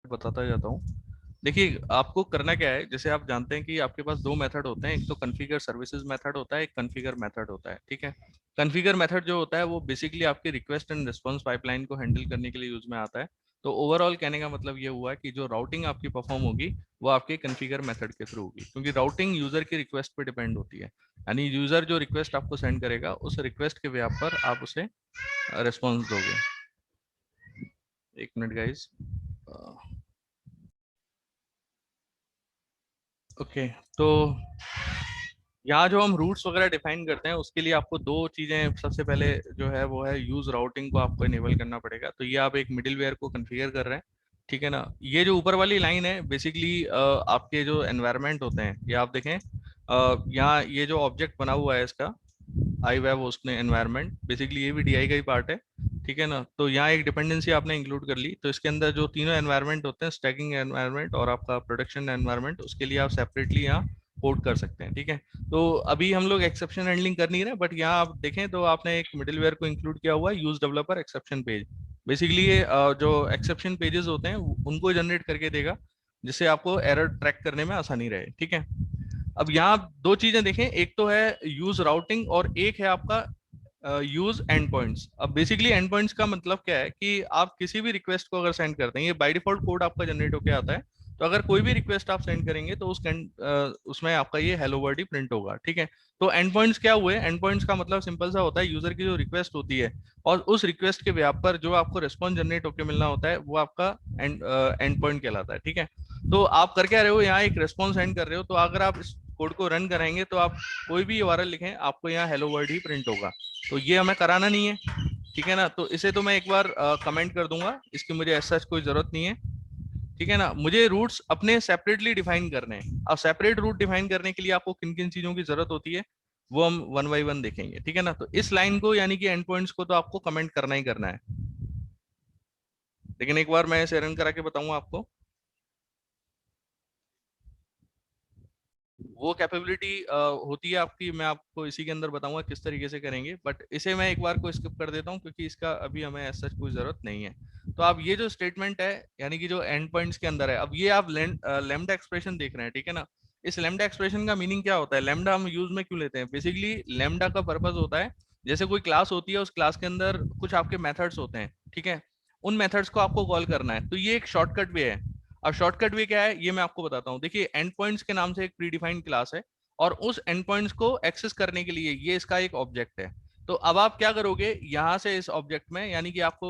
बताता जाता हूँ। देखिए आपको करना क्या है, जैसे आप जानते हैं कि आपके पास दो मेथड होते हैं, एक तो कॉन्फ़िगर सर्विसेज मेथड होता है, एक कॉन्फ़िगर मेथड होता है। ठीक है, कॉन्फ़िगर मेथड जो होता है वो बेसिकली आपकी रिक्वेस्ट एंड रिस्पांस पाइपलाइन को हैंडल करने के लिए यूज में आता है। तो ओवरऑल कहने का मतलब ये हुआ कि जो राउटिंग आपकी परफॉर्म होगी वो आपके कॉन्फ़िगर मेथड के थ्रू होगी, क्योंकि राउटिंग यूजर की रिक्वेस्ट पे डिपेंड होती है। यानी यूजर जो रिक्वेस्ट आपको सेंड करेगा उस रिक्वेस्ट के बेस पर आप उसे रिस्पॉन्स दोगे। एक मिनट गाइस। ओके, तो यहाँ जो हम रूट्स वगैरह डिफाइन करते हैं उसके लिए आपको दो चीजें सबसे पहले जो है वो है यूज राउटिंग को आपको इनेबल करना पड़ेगा। तो ये आप एक मिडिलवेयर को कॉन्फ़िगर कर रहे हैं, ठीक है ना। ये जो ऊपर वाली लाइन है बेसिकली आपके जो एनवायरनमेंट होते हैं ये आप देखें, यहाँ ये जो ऑब्जेक्ट बना हुआ है इसका आई वेब उसने एनवायरनमेंट, बेसिकली ये भी डीआई का ही पार्ट है, ठीक है ना। तो यहाँ एक डिपेंडेंसी आपने इंक्लूड कर ली, तो इसके अंदर जो तीनों एनवायरनमेंट होते हैं, स्टैकिंग एनवायरनमेंट और आपका प्रोडक्शन एनवायरनमेंट, उसके लिए आप सेपरेटली यहाँ कोड कर सकते हैं। ठीक है, तो अभी हम लोग एक्सेप्शन हैंडलिंग कर नहीं रहे, बट यहाँ आप देखें तो आपने एक मिडिलवेयर को इंक्लूड किया हुआ है, use developer exception page. Basically ये जो एक्सेप्शन पेजेस होते हैं उनको जनरेट करके देगा, जिससे आपको एरर ट्रैक करने में आसानी रहे। ठीक है, अब यहाँ आप दो चीजें देखें, एक तो है यूज राउटिंग और एक है आपका यूज एंड पॉइंट्स। अब बेसिकली एंड पॉइंट्स का मतलब क्या है कि आप किसी भी रिक्वेस्ट को अगर सेंड करते हैं, ये बाय डिफॉल्ट कोड आपका जनरेट होकर आता है, तो अगर कोई भी रिक्वेस्ट आप सेंड करेंगे तो उसमें आपका ये हेलो वर्ड ही प्रिंट होगा। ठीक है, तो एंड पॉइंट्स क्या हुए, एंड पॉइंट्स का मतलब सिंपल सा होता है, यूजर की जो रिक्वेस्ट होती है और उस रिक्वेस्ट के व्याप पर जो आपको रिस्पॉन्स जनरेट होकर मिलना होता है वो आपका एंड पॉइंट कहलाता है। ठीक है, तो आप कर क्या रहे हो, यहाँ एक रिस्पॉन्स सेंड कर रहे हो, तो अगर आप इस कोड को रन कराएंगे तो आप कोई भी यूआरएल लिखें आपको यहाँ हेलो वर्ड ही प्रिंट होगा। तो ये हमें कराना नहीं है, ठीक है ना। तो इसे तो मैं एक बार कमेंट कर दूंगा, इसकी मुझे ऐसा कोई जरूरत नहीं है, ठीक है ना। मुझे रूट्स अपने सेपरेटली डिफाइन करने हैं। अब सेपरेट रूट डिफाइन करने के लिए आपको किन किन चीजों की जरूरत होती है वो हम वन बाई वन देखेंगे, ठीक है ना। तो इस लाइन को यानी कि एंड पॉइंट्स को तो आपको कमेंट करना ही करना है, लेकिन एक बार मैं इसे रन करा के बताऊंगा आपको। वो कैपेबिलिटी होती है आपकी, मैं आपको इसी के अंदर बताऊंगा किस तरीके से करेंगे, बट इसे मैं एक बार को स्किप कर देता हूं क्योंकि इसका अभी हमें ऐसा कोई जरूरत नहीं है। तो आप ये जो स्टेटमेंट है यानी कि जो एंड पॉइंट्स के अंदर है, अब ये आप लेमडा एक्सप्रेशन देख रहे हैं, ठीक है ना। इस लेमडा एक्सप्रेशन का मीनिंग क्या होता है, लेमडा हम यूज में क्यों लेते हैं, बेसिकली लेमडा का पर्पज होता है, जैसे कोई क्लास होती है, उस क्लास के अंदर कुछ आपके मेथड्स होते हैं, ठीक है, उन मेथड्स को आपको कॉल करना है, तो ये एक शॉर्टकट वे है। अब शॉर्टकट वे क्या है ये मैं आपको बताता हूँ। देखिए एंड पॉइंट्स के नाम से एक प्री डिफाइंड क्लास है और उस एंड पॉइंट्स को एक्सेस करने के लिए ये इसका एक ऑब्जेक्ट है। तो अब आप क्या करोगे यहाँ से इस ऑब्जेक्ट में, यानी कि आपको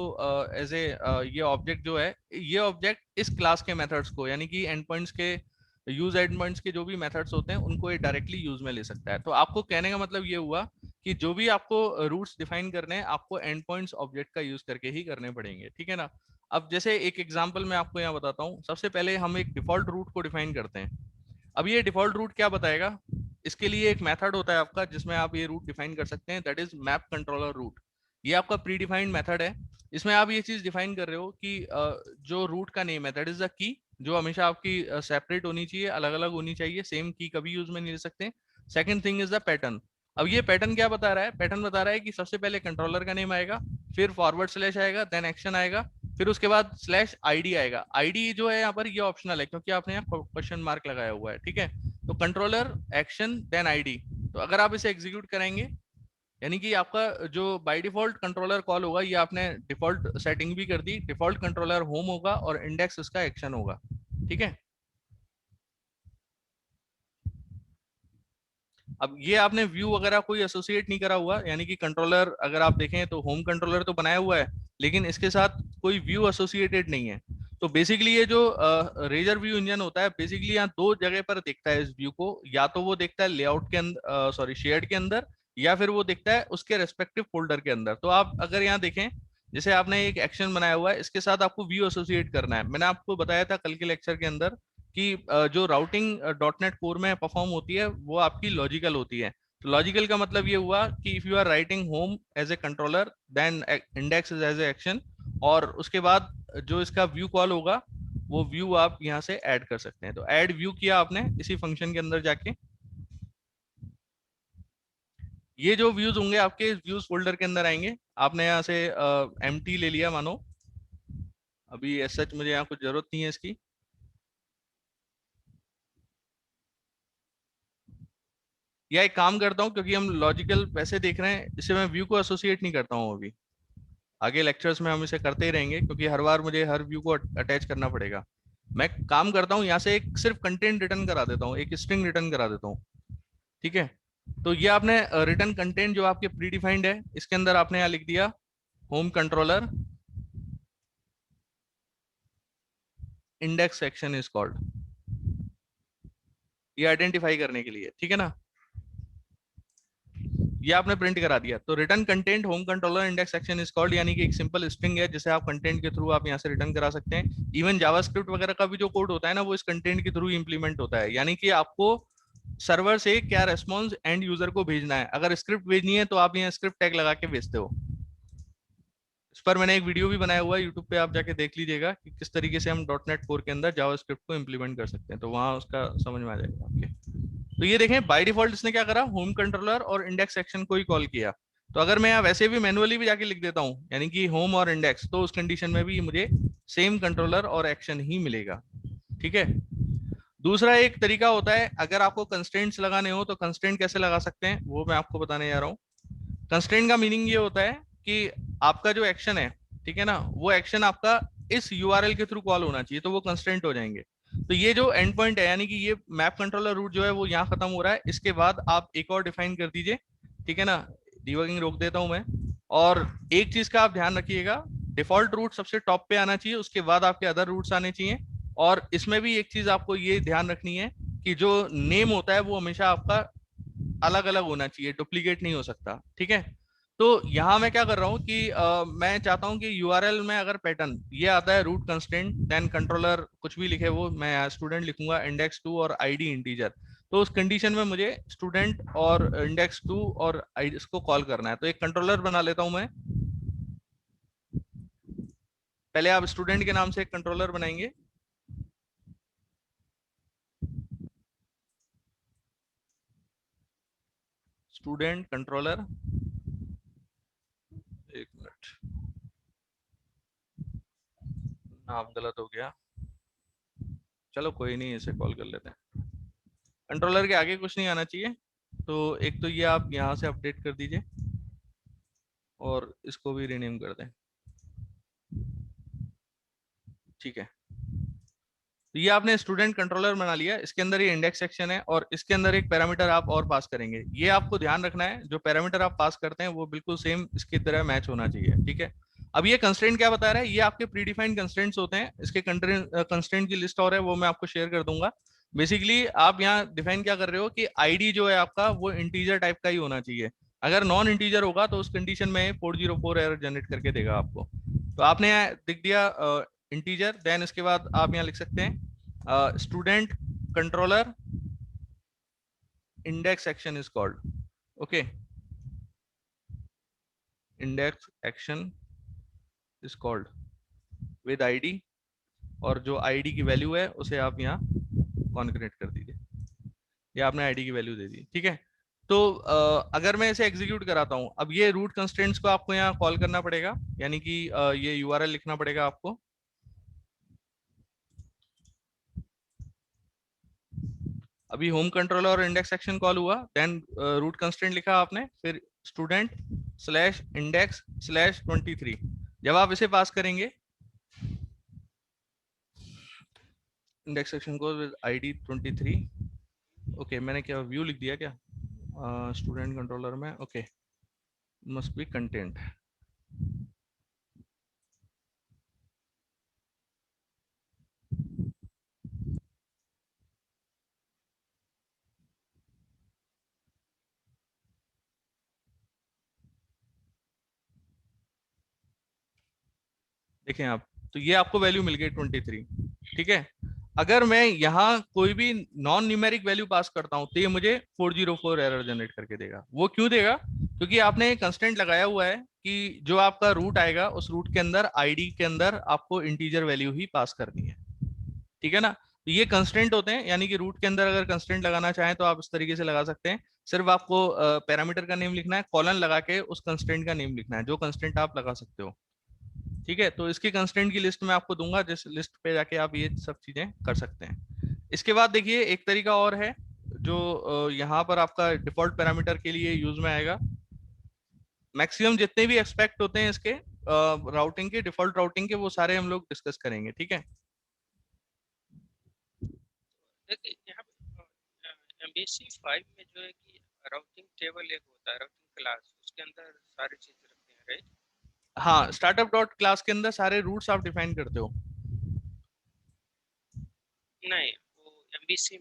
एज ए ये ऑब्जेक्ट जो है, ये ऑब्जेक्ट इस क्लास के मेथड्स को यानी कि एंड पॉइंट्स के यूज एंड पॉइंट्स के जो भी मेथड्स होते हैं उनको ये डायरेक्टली यूज में ले सकता है। तो आपको कहने का मतलब ये हुआ कि जो भी आपको रूट्स डिफाइन करने हैं आपको एंड पॉइंट्स ऑब्जेक्ट का यूज करके ही करने पड़ेंगे, ठीक है ना। अब जैसे एक एग्जांपल मैं आपको यहाँ बताता हूँ। सबसे पहले हम एक डिफॉल्ट रूट को डिफाइन करते हैं। अब ये डिफॉल्ट रूट क्या बताएगा, इसके लिए एक मेथड होता है आपका जिसमें आप ये रूट डिफाइन कर सकते हैं, that is map controller route. ये आपका प्री डिफाइंड मेथड है। इसमें आप ये चीज डिफाइन कर रहे हो कि जो रूट का नेम है दैट इज द की, जो हमेशा आपकी सेपरेट होनी चाहिए, अलग अलग होनी चाहिए, सेम की कभी यूज में नहीं ले सकते। Second thing is the pattern. अब ये पैटर्न क्या बता रहा है, पैटर्न बता रहा है कि सबसे पहले कंट्रोलर का नेम आएगा, फिर फॉरवर्ड स्लैश आएगा, देन एक्शन आएगा, फिर उसके बाद स्लैश आईडी आएगा। आईडी जो है यहाँ पर ये ऑप्शनल है क्योंकि आपने यहाँ क्वेश्चन मार्क लगाया हुआ है, ठीक है। तो कंट्रोलर एक्शन देन आईडी, तो अगर आप इसे एग्जीक्यूट करेंगे यानी कि आपका जो बाय डिफॉल्ट कंट्रोलर कॉल होगा, ये आपने डिफॉल्ट सेटिंग भी कर दी, डिफॉल्ट कंट्रोलर होम होगा और इंडेक्स इसका एक्शन होगा, ठीक है। अब ये आपने व्यू वगैरह कोई एसोसिएट नहीं करा हुआ, यानी कि कंट्रोलर अगर आप देखें तो होम कंट्रोलर तो बनाया हुआ है लेकिन इसके साथ कोई व्यू एसोसिएटेड नहीं है। तो बेसिकली ये जो रेजर व्यू इंजन होता है, बेसिकली यहाँ दो जगह पर देखता है इस व्यू को, या तो वो देखता है लेआउट के अंदर, सॉरी शेयर्ड के अंदर, या फिर वो देखता है उसके रेस्पेक्टिव फोल्डर के अंदर। तो आप अगर यहाँ देखें, जैसे आपने एक एक्शन बनाया हुआ है, इसके साथ आपको व्यू एसोसिएट करना है। मैंने आपको बताया था कल के लेक्चर के अंदर कि जो राउटिंग डॉट नेट कोर में परफॉर्म होती है वो आपकी लॉजिकल होती है। तो लॉजिकल का मतलब ये हुआ कि if you are writing home as a controller then index is as a action, और उसके बाद जो इसका व्यू कॉल होगा वो व्यू आप यहाँ से ऐड कर सकते हैं। तो ऐड व्यू किया आपने इसी फंक्शन के अंदर जाके, ये जो व्यूज होंगे आपके व्यूज फोल्डर के अंदर आएंगे। आपने यहाँ से एम्प्टी ले लिया मानो, अभी एज सच मुझे यहाँ कुछ जरूरत नहीं है इसकी। या एक काम करता हूँ, क्योंकि हम लॉजिकल वैसे देख रहे हैं, इसे मैं व्यू को एसोसिएट नहीं करता हूँ अभी। आगे लेक्चर्स में हम इसे करते ही रहेंगे, क्योंकि हर बार मुझे हर व्यू को अटैच करना पड़ेगा। मैं काम करता हूँ यहाँ से, एक सिर्फ कंटेंट रिटर्न करा देता हूँ, एक स्ट्रिंग रिटर्न करा देता हूँ। ठीक है, तो ये आपने रिटर्न कंटेंट जो आपके प्री डिफाइंड है, इसके अंदर आपने यहाँ लिख दिया home controller index section is called, ये आइडेंटिफाई करने के लिए। ठीक है ना, ये आपने प्रिंट करा दिया। तो written content home controller index section is called, यानी कि एक सिंपल स्ट्रिंग है जिसे आप कंटेंट के थ्रू आप यहाँ से रिटर्न करा सकते हैं। इवन जावास्क्रिप्ट वगैरह का भी जो कोड होता है ना, वो इस कंटेंट के थ्रू इंप्लीमेंट होता है। यानी कि आपको सर्वर से क्या रेस्पॉन्स एंड यूजर को भेजना है, अगर स्क्रिप्ट भेजनी है तो आप यहाँ स्क्रिप्ट टैग लगा के भेजते हो। इस पर मैंने एक वीडियो भी बनाया हुआ है यूट्यूब पे, आप जाके देख लीजिएगा कि किस तरीके से हम डॉट नेट कोर के अंदर जावास्क्रिप्ट को इंप्लीमेंट कर सकते हैं, तो वहां उसका समझ में आ जाएगा आपके। तो ये देखें, बाय डिफॉल्ट इसने क्या करा, होम कंट्रोलर और इंडेक्स सेक्शन को ही कॉल किया। तो अगर मैं यहाँ वैसे भी मैनुअली भी जाके लिख देता हूँ, यानी कि होम और इंडेक्स, तो उस कंडीशन में भी मुझे सेम कंट्रोलर और एक्शन ही मिलेगा। ठीक है, दूसरा एक तरीका होता है, अगर आपको कंस्ट्रेंट्स लगाने हो तो कंस्ट्रेंट कैसे लगा सकते हैं वो मैं आपको बताने जा रहा हूँ। कंस्ट्रेंट का मीनिंग ये होता है कि आपका जो एक्शन है, ठीक है ना, वो एक्शन आपका इस यूआरएल के थ्रू कॉल होना चाहिए, तो वो कंस्ट्रेंट हो जाएंगे। तो ये जो एंड पॉइंट है, यानी कि ये मैप कंट्रोलर रूट जो है वो यहाँ खत्म हो रहा है, इसके बाद आप एक और डिफाइन कर दीजिए। ठीक है ना, डिबगिंग रोक देता हूं मैं। और एक चीज का आप ध्यान रखिएगा, डिफॉल्ट रूट सबसे टॉप पे आना चाहिए, उसके बाद आपके अदर रूट्स आने चाहिए। और इसमें भी एक चीज आपको ये ध्यान रखनी है कि जो नेम होता है वो हमेशा आपका अलग अलग होना चाहिए, डुप्लीकेट नहीं हो सकता। ठीक है, तो यहाँ मैं क्या कर रहा हूँ कि मैं चाहता हूँ कि यूआरएल में अगर पैटर्न ये आता है रूट कंस्ट्रेंट देन कंट्रोलर कुछ भी लिखे, वो मैं स्टूडेंट लिखूंगा, इंडेक्स 2 और आईडी इंटीजर, तो उस कंडीशन में मुझे स्टूडेंट और इंडेक्स 2 और आईडी इसको कॉल करना है। तो एक कंट्रोलर बना लेता हूं मैं। पहले आप स्टूडेंट के नाम से एक कंट्रोलर बनाएंगे। स्टूडेंट कंट्रोलर, एक मिनट, नाम गलत हो गया, चलो कोई नहीं, इसे कॉल कर लेते हैं। कंट्रोलर के आगे कुछ नहीं आना चाहिए, तो एक तो ये आप यहाँ से अपडेट कर दीजिए और इसको भी रीनेम कर दें। ठीक है, तो ये आपने स्टूडेंट कंट्रोलर बना लिया, इसके अंदर ये इंडेक्स सेक्शन है और इसके अंदर एक पैरामीटर आप और पास करेंगे। ये आपको ध्यान रखना है, जो पैरामीटर आप पास करते हैं वो बिल्कुल सेम इसकी तरह मैच होना चाहिए। ठीक है, अब ये कंस्ट्रेंट क्या बता रहा है, ये आपके प्रीडिफाइंड कंस्ट्रेंट्स होते हैं, इसके कंस्ट्रेंट की लिस्ट और है, वो मैं आपको शेयर कर दूंगा। बेसिकली आप यहाँ डिफाइन क्या कर रहे हो कि आईडी जो है आपका वो इंटीजर टाइप का ही होना चाहिए। अगर नॉन इंटीजर होगा तो उस कंडीशन में 404 एरर जनरेट करके देगा आपको। तो आपने यहाँ दिख दिया इंटीजर, देन इसके बाद आप यहाँ लिख सकते हैं student controller index action is called. Okay, index action is called with ID, और जो आईडी की वैल्यू है उसे आप यहाँ कॉन्करेट कर दीजिए। ये आपने आईडी की वैल्यू दे दी। ठीक है, तो अगर मैं इसे एग्जीक्यूट कराता हूँ, अब ये रूट कंस्ट्रेंट्स को आपको यहाँ कॉल करना पड़ेगा, यानी कि ये यूआरएल लिखना पड़ेगा आपको। अभी होम कंट्रोलर और इंडेक्स सेक्शन कॉल हुआ, देन रूट कंस्ट्रेंट लिखा आपने, फिर स्टूडेंट स्लैश इंडेक्स स्लैश 23। जब आप इसे पास करेंगे इंडेक्स सेक्शन को विद आईडी 23। ओके, मैंने क्या व्यू लिख दिया क्या स्टूडेंट कंट्रोलर में? Okay, must be content. देखें आप, तो ये आपको वैल्यू मिल गई 23। ठीक है, अगर मैं यहाँ कोई भी नॉन न्यूमेरिक वैल्यू पास करता हूँ तो ये मुझे 404 एरर जनरेट करके देगा। वो क्यों देगा? क्योंकि आपने एक कंस्टेंट लगाया हुआ है कि जो आपका रूट आएगा उस रूट के अंदर आईडी के अंदर आपको इंटीजर वैल्यू ही पास करनी है। ठीक है ना, तो ये कंस्टेंट होते हैं, यानी कि रूट के अंदर अगर कंस्टेंट लगाना चाहें तो आप इस तरीके से लगा सकते हैं। सिर्फ आपको पैरामीटर का नेम लिखना है, कॉलन लगा के उस कंस्टेंट का नेम लिखना है, जो कंस्टेंट आप लगा सकते हो। ठीक है, तो इसकी कंस्ट्रेंट की लिस्ट मैं आपको दूंगा, जिस लिस्ट पे जाके आप ये सब चीजें कर सकते हैं। इसके बाद देखिए एक तरीका और है जो यहाँ पर आपका डिफॉल्ट पैरामीटर के लिए यूज में आएगा। मैक्सिमम जितने भी एक्सपेक्ट होते हैं इसके राउटिंग के, डिफॉल्ट राउटिंग के, वो सारे हम लोग डिस्कस करेंगे। ठीक है, देखिए यहाँ पे एमबीसी 5 में जो है कि राउटिंग टेबल एक होता है, राउटिंग क्लास, उसके अंदर सारी चीजें रखते हैं, राइट? हाँ, स्टार्टअप डॉट क्लास के अंदर सारे रूट्स आप डिफाइन करते हो। नहीं, वो एमबीसी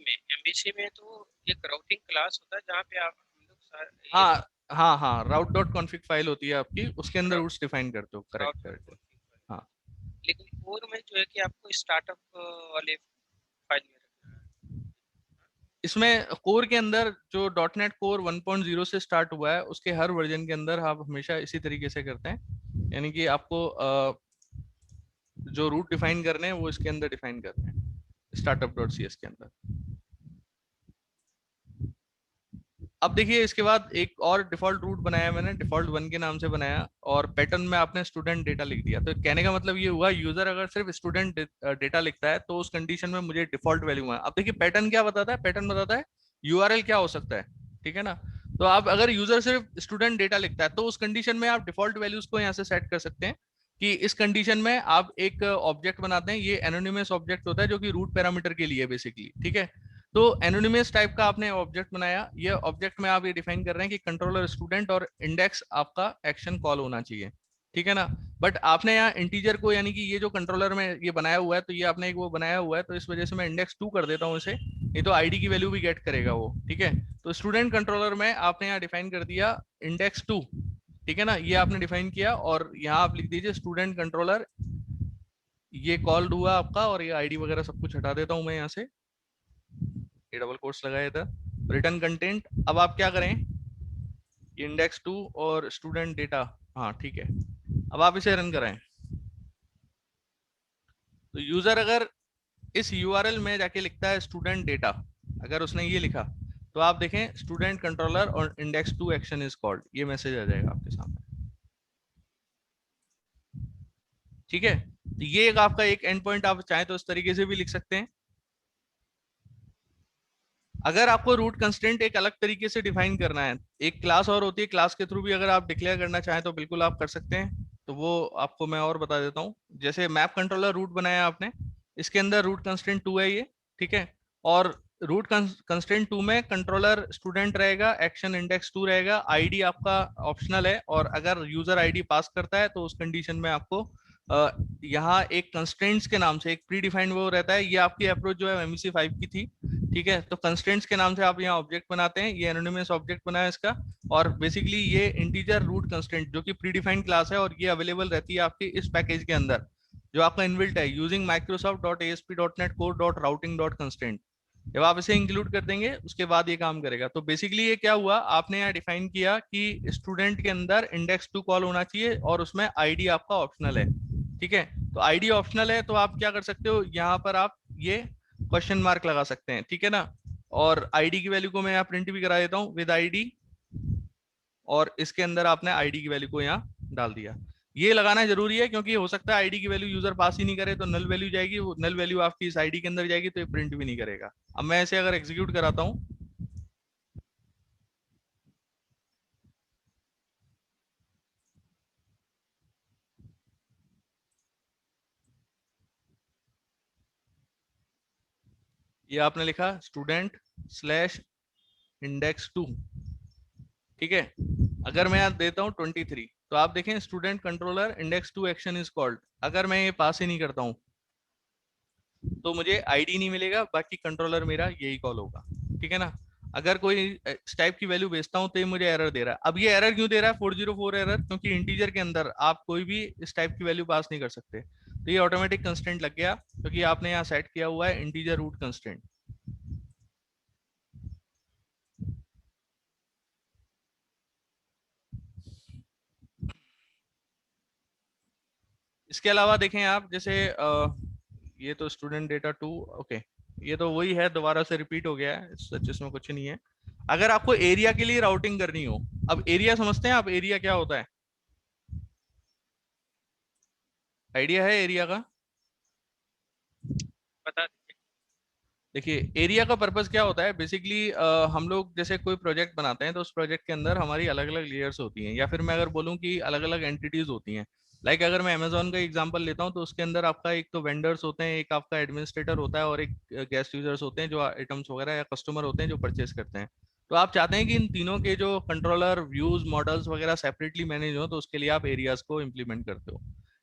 में तो एक राउटिंग क्लास होता है जहाँ पे आप हम लोग ये हाँ हाँ हाँ, राउट डॉट कॉन्फ़िग फाइल होती है आपकी, उसके अंदर राउट रूट्स डिफाइन करते हो। करेक्ट राउट डॉट करेक्ट। कॉन्फ़िग, हाँ, लेकिन कोर में जो है कि आपको स्टार्टअप वाले फाइल में रखना है। इसमें कोर के अंदर जो डॉट नेट कोर 1.0 से स्टार्ट हुआ है, उसके हर वर्जन के अंदर आप हमेशा इसी तरीके से करते हैं, यानी कि आपको जो रूट डिफाइन करने हैं वो इसके अंदर डिफाइन करने हैं, स्टार्टअप डॉट सी एस के अंदर। अब देखिए इसके बाद एक और डिफॉल्ट रूट बनाया मैंने, डिफॉल्ट 1 के नाम से बनाया, और पैटर्न में आपने स्टूडेंट डेटा लिख दिया। तो कहने का मतलब ये हुआ, यूजर अगर सिर्फ स्टूडेंट डेटा लिखता है तो उस कंडीशन में मुझे डिफॉल्ट वैल्यू है। अब देखिए पैटर्न क्या बताता है, पैटर्न बताता है यूआरएल क्या हो सकता है। ठीक है ना, तो आप अगर यूजर सिर्फ स्टूडेंट डेटा लिखता है तो उस कंडीशन में आप डिफॉल्ट वैल्यूज को यहाँ से सेट कर सकते हैं कि इस कंडीशन में आप एक ऑब्जेक्ट बनाते हैं। ये एनोनिमस ऑब्जेक्ट होता है जो कि रूट पैरामीटर के लिए बेसिकली। ठीक है, तो एनोनिमस टाइप का आपने ऑब्जेक्ट बनाया, ये ऑब्जेक्ट में आप ये डिफाइन कर रहे हैं कि कंट्रोलर स्टूडेंट और इंडेक्स आपका एक्शन कॉल होना चाहिए। ठीक है ना, बट आपने यहाँ इंटीजर को, यानी कि ये जो कंट्रोलर में ये बनाया हुआ है, तो ये आपने एक वो बनाया हुआ है, तो इस वजह से मैं इंडेक्स 2 कर देता हूँ इसे, नहीं तो आईडी की वैल्यू भी गेट करेगा वो। ठीक है, तो स्टूडेंट कंट्रोलर में आपने यहाँ डिफाइन कर दिया इंडेक्स 2। ठीक है ना, ये आपने डिफाइन किया, और यहाँ आप लिख दीजिए स्टूडेंट कंट्रोलर, ये कॉल्ड हुआ आपका, और ये आईडी वगैरह सब कुछ हटा देता हूँ मैं यहाँ से, ये डबल कोट्स लगाया था। रिटर्न कंटेंट, अब आप क्या करें, इंडेक्स 2 और स्टूडेंट डेटा। हाँ ठीक है, अब आप इसे रन कराएं। तो यूजर अगर इस यूआरएल में जाके लिखता है स्टूडेंट डेटा, अगर उसने ये लिखा, तो आप देखें स्टूडेंट कंट्रोलर और इंडेक्स 2 एक्शन इज कॉल्ड, ये मैसेज आ जाएगा आपके सामने। ठीक है, तो ये एक आपका एक एंड पॉइंट, आप चाहें तो इस तरीके से भी लिख सकते हैं। अगर आपको रूट कंस्ट्रेंट एक अलग तरीके से डिफाइन करना है, एक क्लास और होती है, क्लास के थ्रू भी अगर आप डिक्लेयर करना चाहें तो बिल्कुल आप कर सकते हैं। तो वो आपको मैं और बता देता हूँ। जैसे मैप कंट्रोलर रूट बनाया आपने, इसके अंदर रूट कंस्ट्रेंट 2 है ये। ठीक है, और रूट कंस्ट्रेंट 2 में कंट्रोलर स्टूडेंट रहेगा, एक्शन इंडेक्स 2 रहेगा, आईडी आपका ऑप्शनल है, और अगर यूजर आईडी पास करता है तो उस कंडीशन में आपको यहाँ एक कंस्ट्रेंट्स के नाम से एक प्री डिफाइंड वो रहता है। ये आपकी अप्रोच जो है एमईसी 5 की थी। ठीक है, तो कंस्ट्रेंट्स के नाम से आप यहाँ ऑब्जेक्ट बनाते हैं, ये एनोनिमस ऑब्जेक्ट बना है इसका, और बेसिकली ये इंटीजर रूट कंस्ट्रेंट जो कि प्री डिफाइंड क्लास है, और ये अवेलेबल रहती है आपकी इस पैकेज के अंदर जो आपका इनबिल्ट है, using Microsoft dot ASP dot net core dot routing dot constraint. जब आप इसे इंक्लूड कर देंगे उसके बाद ये काम करेगा। तो बेसिकली ये क्या हुआ, आपने यहाँ डिफाइन किया कि स्टूडेंट के अंदर इंडेक्स 2 कॉल होना चाहिए, और उसमें आईडी आपका ऑप्शनल है। ठीक है, तो आईडी ऑप्शनल है, तो आप क्या कर सकते हो, यहाँ पर आप ये क्वेश्चन मार्क लगा सकते हैं। ठीक है ना, और आईडी की वैल्यू को मैं यहाँ प्रिंट भी करा देता हूँ विद आईडी, और इसके अंदर आपने आईडी की वैल्यू को यहाँ डाल दिया। ये लगाना जरूरी है क्योंकि हो सकता है आईडी की वैल्यू यूजर पास ही नहीं करे तो नल वैल्यू जाएगी, वो नल वैल्यू आपकी इस आईडी के अंदर जाएगी, तो ये प्रिंट भी नहीं करेगा। अब मैं इसे अगर एग्जीक्यूट कराता हूँ, ये आपने लिखा स्टूडेंट स्लैश इंडेक्स 2। ठीक है, अगर मैं यहाँ देता हूँ 23, तो आप देखें student controller index 2 action is called. अगर मैं ये पास ही नहीं करता हूँ तो मुझे आईडी नहीं मिलेगा, बाकी कंट्रोलर मेरा यही कॉल होगा। ठीक है ना, अगर कोई इस टाइप की वैल्यू भेजता हूँ तो ये मुझे एरर दे रहा है। अब ये एरर क्यों दे रहा है, 404 एरर, क्योंकि इंटीजर के अंदर आप कोई भी इस टाइप की वैल्यू पास नहीं कर सकते। तो ये ऑटोमेटिक कंस्टेंट लग गया क्योंकि आपने यहाँ सेट किया हुआ है इंटीजर रूट कंस्टेंट। इसके अलावा देखें आप, जैसे ये तो स्टूडेंट डेटा 2, ओके, ये तो वही है, दोबारा से रिपीट हो गया है, सच इसमें कुछ नहीं है। अगर आपको एरिया के लिए राउटिंग करनी हो, अब एरिया समझते हैं आप, एरिया क्या होता है? आइडिया है एरिया का? बता दीजिए। देखिए, एरिया का पर्पस क्या होता है बेसिकली, हम लोग जैसे कोई प्रोजेक्ट बनाते हैं तो उस प्रोजेक्ट के अंदर हमारी अलग अलग लेयर्स होती हैं, या फिर मैं अगर बोलूँ कि अलग अलग एंटिटीज होती हैं। लाइक अगर मैं अमेजोन का एग्जांपल लेता हूँ तो उसके अंदर आपका एक तो वेंडर्स होते हैं, एक आपका एडमिनिस्ट्रेटर होता है, और एक गेस्ट यूजर्स होते हैं जो आइटम्स वगैरह या कस्टमर होते हैं जो परचेस करते हैं। तो आप चाहते हैं कि इन तीनों के जो कंट्रोलर, व्यूज, मॉडल्स वगैरह सेपरेटली मैनेज हो, तो उसके लिए आप एरियाज को इम्प्लीमेंट करते हो।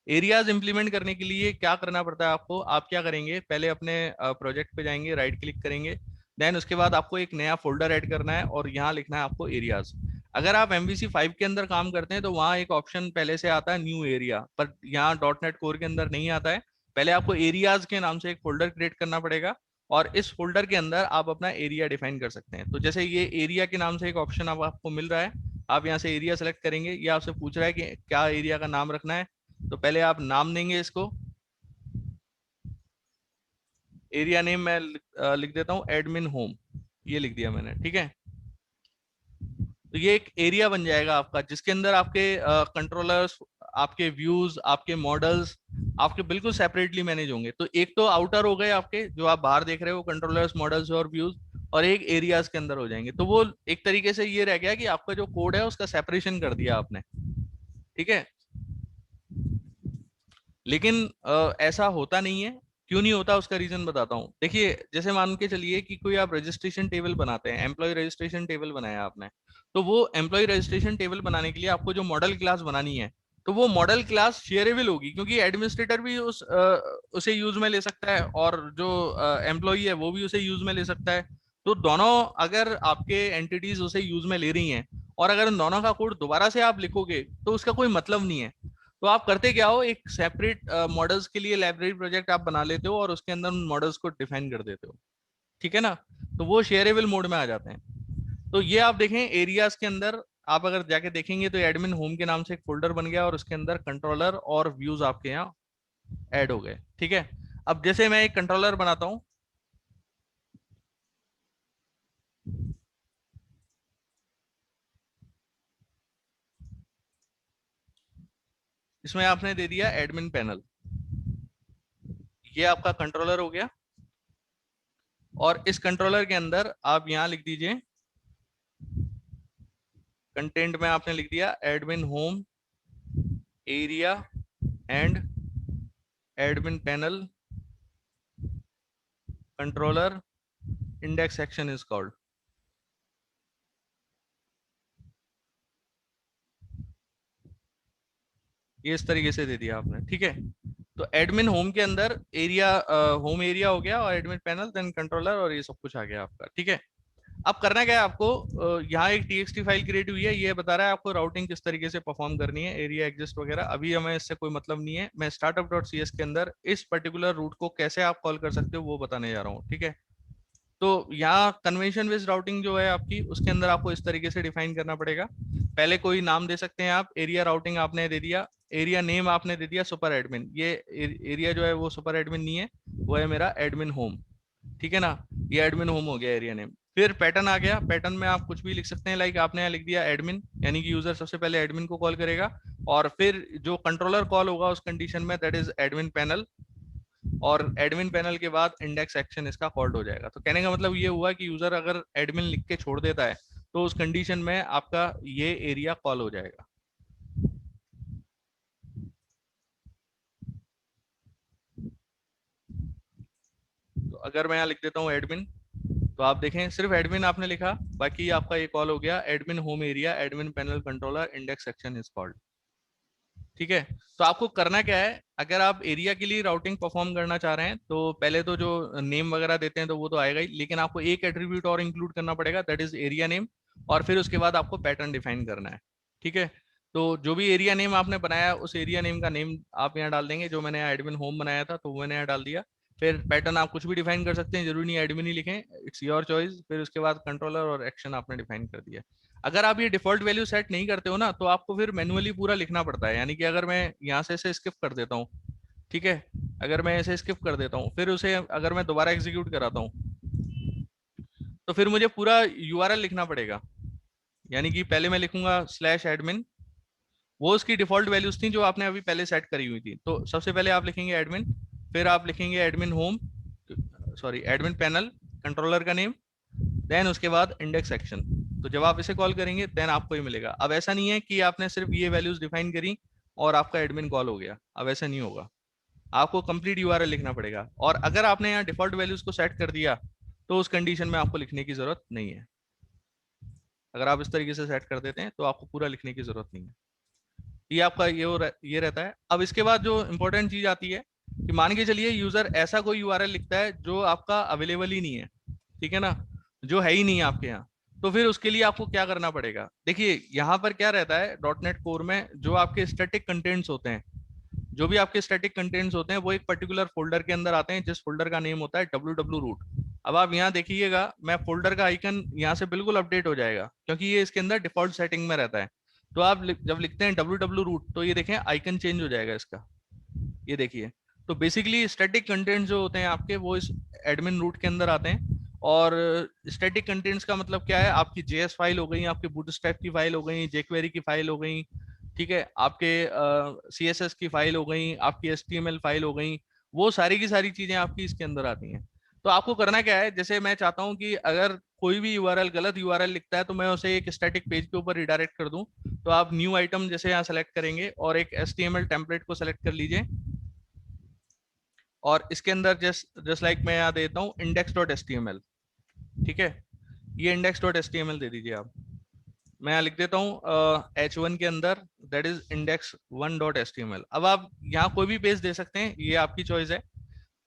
एरियाज इंप्लीमेंट करने के लिए क्या करना पड़ता है आपको? आप क्या करेंगे, पहले अपने प्रोजेक्ट पे जाएंगे, राइट क्लिक करेंगे, देन उसके बाद आपको एक नया फोल्डर ऐड करना है और यहाँ लिखना है आपको एरियाज। अगर आप MVC 5 के अंदर काम करते हैं तो वहाँ एक ऑप्शन पहले से आता है न्यू एरिया, पर यहाँ .NET कोर के अंदर नहीं आता है। पहले आपको एरियाज के नाम से एक फोल्डर क्रिएट करना पड़ेगा, और इस फोल्डर के अंदर आप अपना एरिया डिफाइन कर सकते हैं। तो जैसे ये एरिया के नाम से एक ऑप्शन अब आपको मिल रहा है, आप यहाँ से एरिया सेलेक्ट करेंगे। ये आपसे पूछ रहा है कि क्या एरिया का नाम रखना है, तो पहले आप नाम देंगे इसको। एरिया नेम मैं लिख देता हूँ एडमिन होम, ये लिख दिया मैंने, ठीक है। तो ये एक एरिया बन जाएगा आपका, जिसके अंदर आपके कंट्रोलर्स, आपके व्यूज, आपके मॉडल्स आपके बिल्कुल सेपरेटली मैनेज होंगे। तो एक तो आउटर हो गए आपके जो आप बाहर देख रहे हो, कंट्रोलर्स, मॉडल्स और व्यूज, और एक एरियाज के अंदर हो जाएंगे। तो वो एक तरीके से ये रह गया कि आपका जो कोड है उसका सेपरेशन कर दिया आपने, ठीक है। लेकिन ऐसा होता नहीं है। क्यों नहीं होता, उसका रीजन बताता हूँ। देखिए, जैसे मान के चलिए कि कोई आप रजिस्ट्रेशन टेबल बनाते हैं, एम्प्लॉय रजिस्ट्रेशन टेबल बनाया आपने, तो वो एम्प्लॉय रजिस्ट्रेशन टेबल बनाने के लिए आपको जो मॉडल क्लास बनानी है, तो वो मॉडल क्लास शेयरेबल होगी, क्योंकि एडमिनिस्ट्रेटर भी उसे यूज में ले सकता है, और जो एम्प्लॉय है वो भी उसे यूज में ले सकता है। तो दोनों, अगर आपके एंटिटीज उसे यूज में ले रही हैं, और अगर उन दोनों का कोड दोबारा से आप लिखोगे तो उसका कोई मतलब नहीं है। तो आप करते क्या हो, एक सेपरेट मॉडल्स के लिए लाइब्रेरी प्रोजेक्ट आप बना लेते हो और उसके अंदर उन मॉडल्स को डिफाइन कर देते हो, ठीक है ना। तो वो शेयरेबल मोड में आ जाते हैं। तो ये आप देखें एरियाज के अंदर, आप अगर जाके देखेंगे तो एडमिन होम के नाम से एक फोल्डर बन गया और उसके अंदर कंट्रोलर और व्यूज आपके यहाँ ऐड हो गए, ठीक है। अब जैसे मैं एक कंट्रोलर बनाता हूँ, इसमें आपने दे दिया एडमिन पैनल, ये आपका कंट्रोलर हो गया। और इस कंट्रोलर के अंदर आप यहाँ लिख दीजिए, कंटेंट में आपने लिख दिया admin home, area and admin panel, controller, index section is called. ये इस तरीके से दे दिया आपने, ठीक है। तो एडमिन होम के अंदर एरिया, होम एरिया हो गया, और एडमिन पैनल, देन कंट्रोलर, और ये सब कुछ आ गया आपका, ठीक है। अब करना क्या है आपको, यहाँ एक TXT फाइल क्रिएट हुई है, ये बता रहा है आपको राउटिंग किस तरीके से परफॉर्म करनी है, एरिया एग्जिस्ट वगैरह अभी हमें इससे कोई मतलब नहीं है। मैं startup.cs के अंदर इस पर्टिकुलर रूट को कैसे आप कॉल कर सकते हो वो बताने जा रहा हूँ, ठीक है। तो यहाँ कन्वेंशन बेस्ड राउटिंग जो है आपकी, उसके अंदर आपको इस तरीके से डिफाइन करना पड़ेगा। पहले कोई नाम दे सकते हैं आप, एरिया राउटिंग आपने दे दिया, एरिया नेम आपने दे दिया सुपर एडमिन। ये एरिया जो है वो सुपर एडमिन नहीं है, वो है मेरा एडमिन होम, ठीक है ना। ये एडमिन होम हो गया एरिया नेम। फिर पैटर्न आ गया, पैटर्न में आप कुछ भी लिख सकते हैं, लाइक आपने यहाँ लिख दिया एडमिन, यानी कि यूजर सबसे पहले एडमिन को कॉल करेगा, और फिर जो कंट्रोलर कॉल होगा उस कंडीशन में, दैट इज एडमिन पैनल, और एडमिन पैनल के बाद इंडेक्स एक्शन इसका कॉल्ड हो जाएगा। तो कहने का मतलब ये हुआ कि यूजर अगर एडमिन लिख के छोड़ देता है तो उस कंडीशन में आपका ये एरिया कॉल हो जाएगा। तो अगर मैं यहाँ लिख देता हूँ एडमिन, तो आप देखें सिर्फ एडमिन आपने लिखा, बाकी आपका ये कॉल हो गया admin home area admin panel controller index section is called, ठीक है। तो आपको करना क्या है, अगर आप एरिया के लिए राउटिंग परफॉर्म करना चाह रहे हैं तो पहले तो जो नेम वगैरह देते हैं तो वो तो आएगा ही, लेकिन आपको एक एट्रीब्यूट और इंक्लूड करना पड़ेगा, दैट इज एरिया नेम। और फिर उसके बाद आपको पैटर्न डिफाइन करना है, ठीक है। तो जो भी एरिया नेम आपने बनाया उस एरिया नेम का नेम आप यहाँ डाल देंगे, जो मैंने यहाँ एडमिन होम बनाया था तो वो मैंने यहाँ डाल दिया। फिर पैटर्न आप कुछ भी डिफाइन कर सकते हैं, जरूरी नहीं एडमिन ही लिखें, इट्स योर चॉइस। फिर उसके बाद कंट्रोलर और एक्शन आपने डिफाइन कर दिया। अगर आप ये डिफॉल्ट वैल्यू सेट नहीं करते हो ना, तो आपको फिर मैन्युअली पूरा लिखना पड़ता है। यानी कि अगर मैं यहाँ से इसे स्किप कर देता हूँ, ठीक है, अगर मैं इसे स्किप कर देता हूँ, फिर उसे अगर मैं दोबारा एग्जीक्यूट कराता हूँ, तो फिर मुझे पूरा URL लिखना पड़ेगा। यानी कि पहले मैं लिखूंगा /admin, वो उसकी डिफॉल्ट वैल्यूज थी जो आपने अभी पहले सेट करी हुई थी। तो सबसे पहले आप लिखेंगे एडमिन, फिर आप लिखेंगे admin home, sorry admin panel, controller का नेम, देन उसके बाद इंडेक्स एक्शन। तो जब आप इसे कॉल करेंगे देन आपको ये मिलेगा। अब ऐसा नहीं है कि आपने सिर्फ ये वैल्यूज डिफाइन करी और आपका एडमिन कॉल हो गया, अब ऐसा नहीं होगा, आपको कंप्लीट यूआरएल लिखना पड़ेगा। और अगर आपने यहाँ डिफॉल्ट वैल्यूज को सेट कर दिया तो उस कंडीशन में आपको लिखने की जरूरत नहीं है। अगर आप इस तरीके से सेट कर देते हैं तो आपको पूरा लिखने की जरूरत नहीं है। ये आपका ये रहता है। अब इसके बाद जो इंपॉर्टेंट चीज आती है कि मान के चलिए यूजर ऐसा कोई यूआरएल लिखता है जो आपका अवेलेबल ही नहीं है, ठीक है ना, जो है ही नहीं है आपके यहाँ। तो फिर उसके लिए आपको क्या करना पड़ेगा? देखिए यहाँ पर क्या रहता है डॉट नेट कोर में, जो आपके स्टैटिक कंटेंट्स होते हैं, जो भी आपके स्टैटिक कंटेंट्स होते हैं वो एक पर्टिकुलर फोल्डर के अंदर आते हैं, जिस फोल्डर का नेम होता है www रूट। अब आप यहाँ देखिएगा, मैं फोल्डर का आइकन यहाँ से बिल्कुल अपडेट हो जाएगा क्योंकि ये इसके अंदर डिफॉल्ट सेटिंग में रहता है। तो आप जब लिखते हैं www रूट तो ये देखें आइकन चेंज हो जाएगा इसका, ये देखिए। तो बेसिकली स्टैटिक कंटेंट जो होते हैं आपके वो इस एडमिन रूट के अंदर आते हैं। और स्टैटिक कंटेंट्स का मतलब क्या है? आपकी जेएस फाइल हो गई, आपकी बूटस्ट्रैप की फाइल हो गई, जेक्वेरी की फाइल हो गई, ठीक है, आपके सीएसएस की फाइल हो गई, आपकी एचटीएमएल फाइल हो गई, वो सारी की सारी चीजें आपकी इसके अंदर आती हैं। तो आपको करना क्या है, जैसे मैं चाहता हूं कि अगर कोई भी यूआरएल गलत यूआरएल लिखता है तो मैं उसे एक स्टैटिक पेज के ऊपर रिडायरेक्ट कर दूं। तो आप न्यू आइटम जैसे यहाँ सेलेक्ट करेंगे और एक एचटीएमएल टेम्पलेट को सेलेक्ट कर लीजिए, और इसके अंदर जस्ट लाइक मैं यहाँ देता हूँ index dot H T M L, ठीक है, ये index dot H T M L दे दीजिए आप। मैं यहाँ लिख देता हूँ H1 के अंदर that is index one dot H T M L. अब आप यहाँ कोई भी पेज दे सकते हैं, ये आपकी चॉइस है।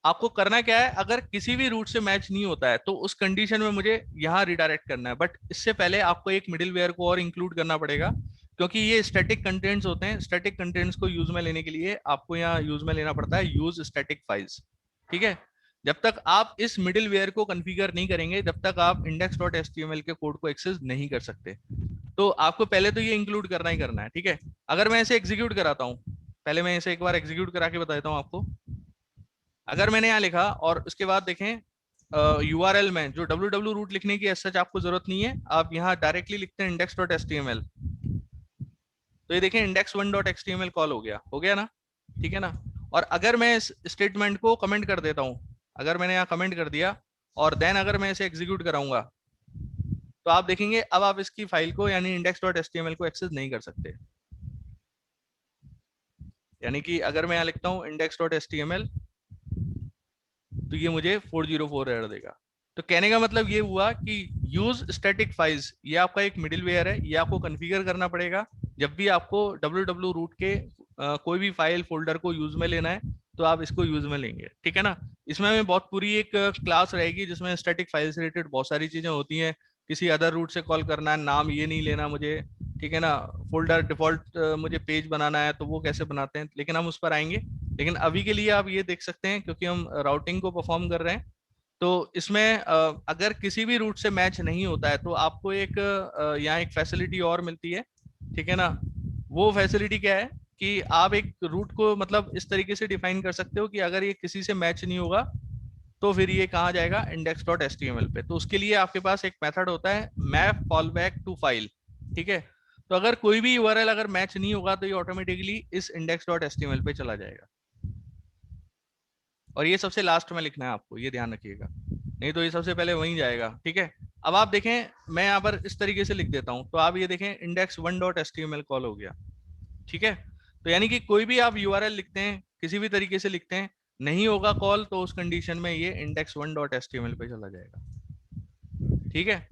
आपको करना क्या है, अगर किसी भी रूट से मैच नहीं होता है तो उस कंडीशन में मुझे यहाँ रिडायरेक्ट करना है, बट इससे पहले आपको एक मिडिल वेयर को और इंक्लूड करना पड़ेगा, क्योंकि ये स्टैटिक कंटेंट्स होते हैं। स्टैटिक कंटेंट्स को यूज में लेने के लिए आपको यहाँ यूज में लेना पड़ता है यूज स्टैटिक फाइल्स, ठीक है। जब तक आप इस मिडिल वेयर को कॉन्फ़िगर नहीं करेंगे जब तक आप index dot H T M L के कोड को एक्सेस नहीं कर सकते। तो आपको पहले तो ये इंक्लूड करना ही करना है, ठीक है। अगर मैं इसे एग्जीक्यूट कराता हूँ, पहले मैं इसे एक बार एग्जीक्यूट करा के बता देता हूँ आपको। अगर मैंने यहाँ लिखा और उसके बाद देखें यूआरएल में जो www रूट लिखने की सच आपको जरूरत नहीं है, आप यहाँ डायरेक्टली लिखते हैं index dot H T M L. तो ये देखें index one dot H T M L call हो गया ना, ठीक है ना। और अगर मैं इस स्टेटमेंट को कमेंट कर देता हूँ, अगर मैंने यहाँ कमेंट कर दिया और देन अगर मैं इसे एग्जीक्यूट कराऊंगा, तो आप देखेंगे अब आप इसकी फाइल को यानी index dot H T M L को एक्सेस नहीं कर सकते। यानी कि अगर मैं यहाँ लिखता हूँ index dot H T M L तो ये मुझे 404 एरर देगा। तो कहने का मतलब ये हुआ कि यूज स्टैटिक फाइल्स, ये आपका एक मिडिल वेयर है, ये आपको कॉन्फ़िगर करना पड़ेगा। जब भी आपको www रूट के कोई भी फाइल फोल्डर को यूज में लेना है तो आप इसको यूज में लेंगे, ठीक है ना। इसमें हमें बहुत पूरी एक क्लास रहेगी जिसमें स्टैटिक फाइल से रिलेटेड बहुत सारी चीजें होती हैं। किसी अदर रूट से कॉल करना है, नाम ये नहीं लेना मुझे, ठीक है ना। फोल्डर डिफॉल्ट मुझे पेज बनाना है तो वो कैसे बनाते हैं, लेकिन हम उस पर आएंगे। लेकिन अभी के लिए आप ये देख सकते हैं क्योंकि हम राउटिंग को परफॉर्म कर रहे हैं, तो इसमें अगर किसी भी रूट से मैच नहीं होता है तो आपको एक यहाँ एक फैसिलिटी और मिलती है, ठीक है ना। वो फैसिलिटी क्या है कि आप एक रूट को मतलब इस तरीके से डिफाइन कर सकते हो कि अगर ये किसी से मैच नहीं होगा तो फिर ये कहाँ जाएगा, index dot H T M L पे। तो उसके लिए आपके पास एक मेथड होता है map fall back to file, ठीक है। तो अगर कोई भी यूआरएल अगर मैच नहीं होगा तो ये ऑटोमेटिकली इस index dot H T M L पे चला जाएगा। और ये सबसे लास्ट में लिखना है आपको, ये ध्यान रखिएगा, नहीं तो ये सबसे पहले वहीं जाएगा, ठीक है। अब आप देखें मैं यहाँ पर इस तरीके से लिख देता हूँ तो आप ये देखें index one dot H T M L call हो गया, ठीक है। तो यानी कि कोई भी आप यूआरएल लिखते हैं किसी भी तरीके से लिखते हैं, नहीं होगा कॉल तो उस कंडीशन में ये index one dot H T M L पे चला जाएगा, ठीक है।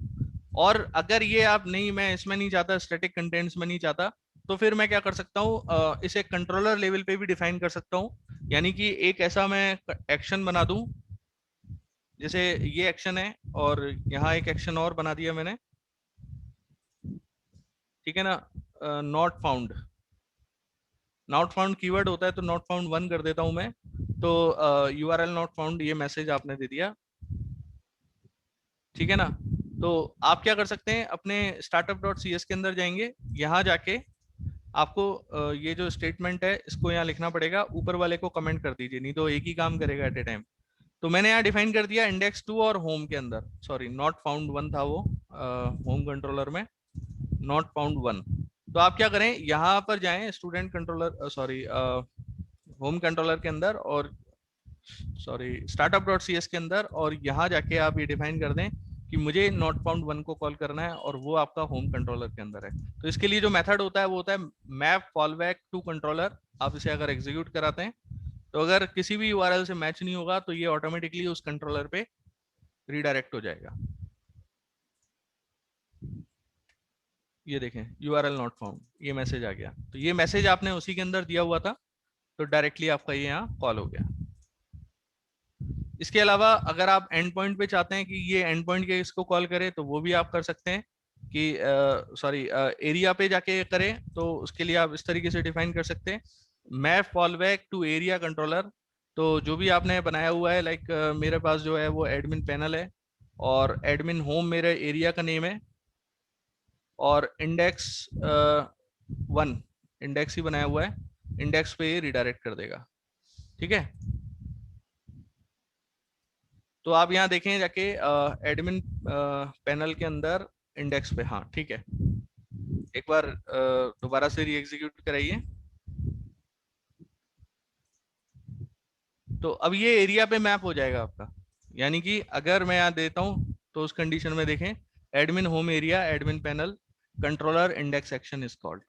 और अगर ये आप नहीं, मैं इसमें नहीं चाहता, स्टैटिक कंटेंट्स में नहीं चाहता, तो फिर मैं क्या कर सकता हूँ, इसे कंट्रोलर लेवल पे भी डिफाइन कर सकता हूँ। यानी कि एक ऐसा मैं एक्शन बना दूं, जैसे ये एक्शन है और यहाँ एक एक्शन और बना दिया मैंने, ठीक है ना। Not found, not found keyword होता है तो नॉट फाउंड वन कर देता हूं मैं। तो यूआरएल नॉट फाउंड ये मैसेज आपने दे दिया, ठीक है ना। तो आप क्या कर सकते हैं, अपने स्टार्टअप डॉट सी एस के अंदर जाएंगे, यहाँ जाके आपको ये जो स्टेटमेंट है इसको यहाँ लिखना पड़ेगा, ऊपर वाले को कमेंट कर दीजिए, नहीं तो एक ही काम करेगा एट ए टाइम। तो मैंने यहाँ डिफाइन कर दिया इंडेक्स टू और होम के अंदर, सॉरी नॉट फाउंड वन था वो होम कंट्रोलर में, नॉट फाउंड वन, तो आप क्या करें, यहाँ पर जाएं student controller, sorry home controller के अंदर, और सॉरी startup.cs के अंदर, और यहाँ जाके आप ये डिफाइन कर दें कि मुझे नॉट फाउंड 1 को कॉल करना है, और वो आपका होम कंट्रोलर के अंदर है। तो इसके लिए जो मेथड होता है वो होता है मैप फॉलबैक टू कंट्रोलर। आप इसे अगर एग्जीक्यूट कराते हैं तो अगर किसी भी यूआरएल से मैच नहीं होगा तो ये ऑटोमेटिकली उस कंट्रोलर पे रीडायरेक्ट हो जाएगा। ये देखें यूआरएल नॉट फाउंड, ये मैसेज आ गया। तो ये मैसेज आपने उसी के अंदर दिया हुआ था, तो डायरेक्टली आपका ये यहाँ कॉल हो गया। इसके अलावा अगर आप एंड पॉइंट पे चाहते हैं कि ये एंड पॉइंट के इसको कॉल करे तो वो भी आप कर सकते हैं कि सॉरी एरिया पे जाके करें, तो उसके लिए आप इस तरीके से डिफाइन कर सकते हैं map fallback to area controller. तो जो भी आपने बनाया हुआ है, लाइक मेरे पास जो है वो एडमिन पैनल है, और एडमिन होम मेरे एरिया का नेम है, और इंडेक्स 1 इंडेक्स ही बनाया हुआ है, इंडेक्स पे ये रिडायरेक्ट कर देगा। ठीक है, तो आप यहाँ देखें जाके एडमिन पैनल के अंदर इंडेक्स पे, हाँ ठीक है। एक बार दोबारा से री एग्जीक्यूट कराइए। तो अब ये एरिया पे मैप हो जाएगा आपका, यानी कि अगर मैं यहाँ देता हूँ तो उस कंडीशन में देखें admin home area admin panel controller index action is called.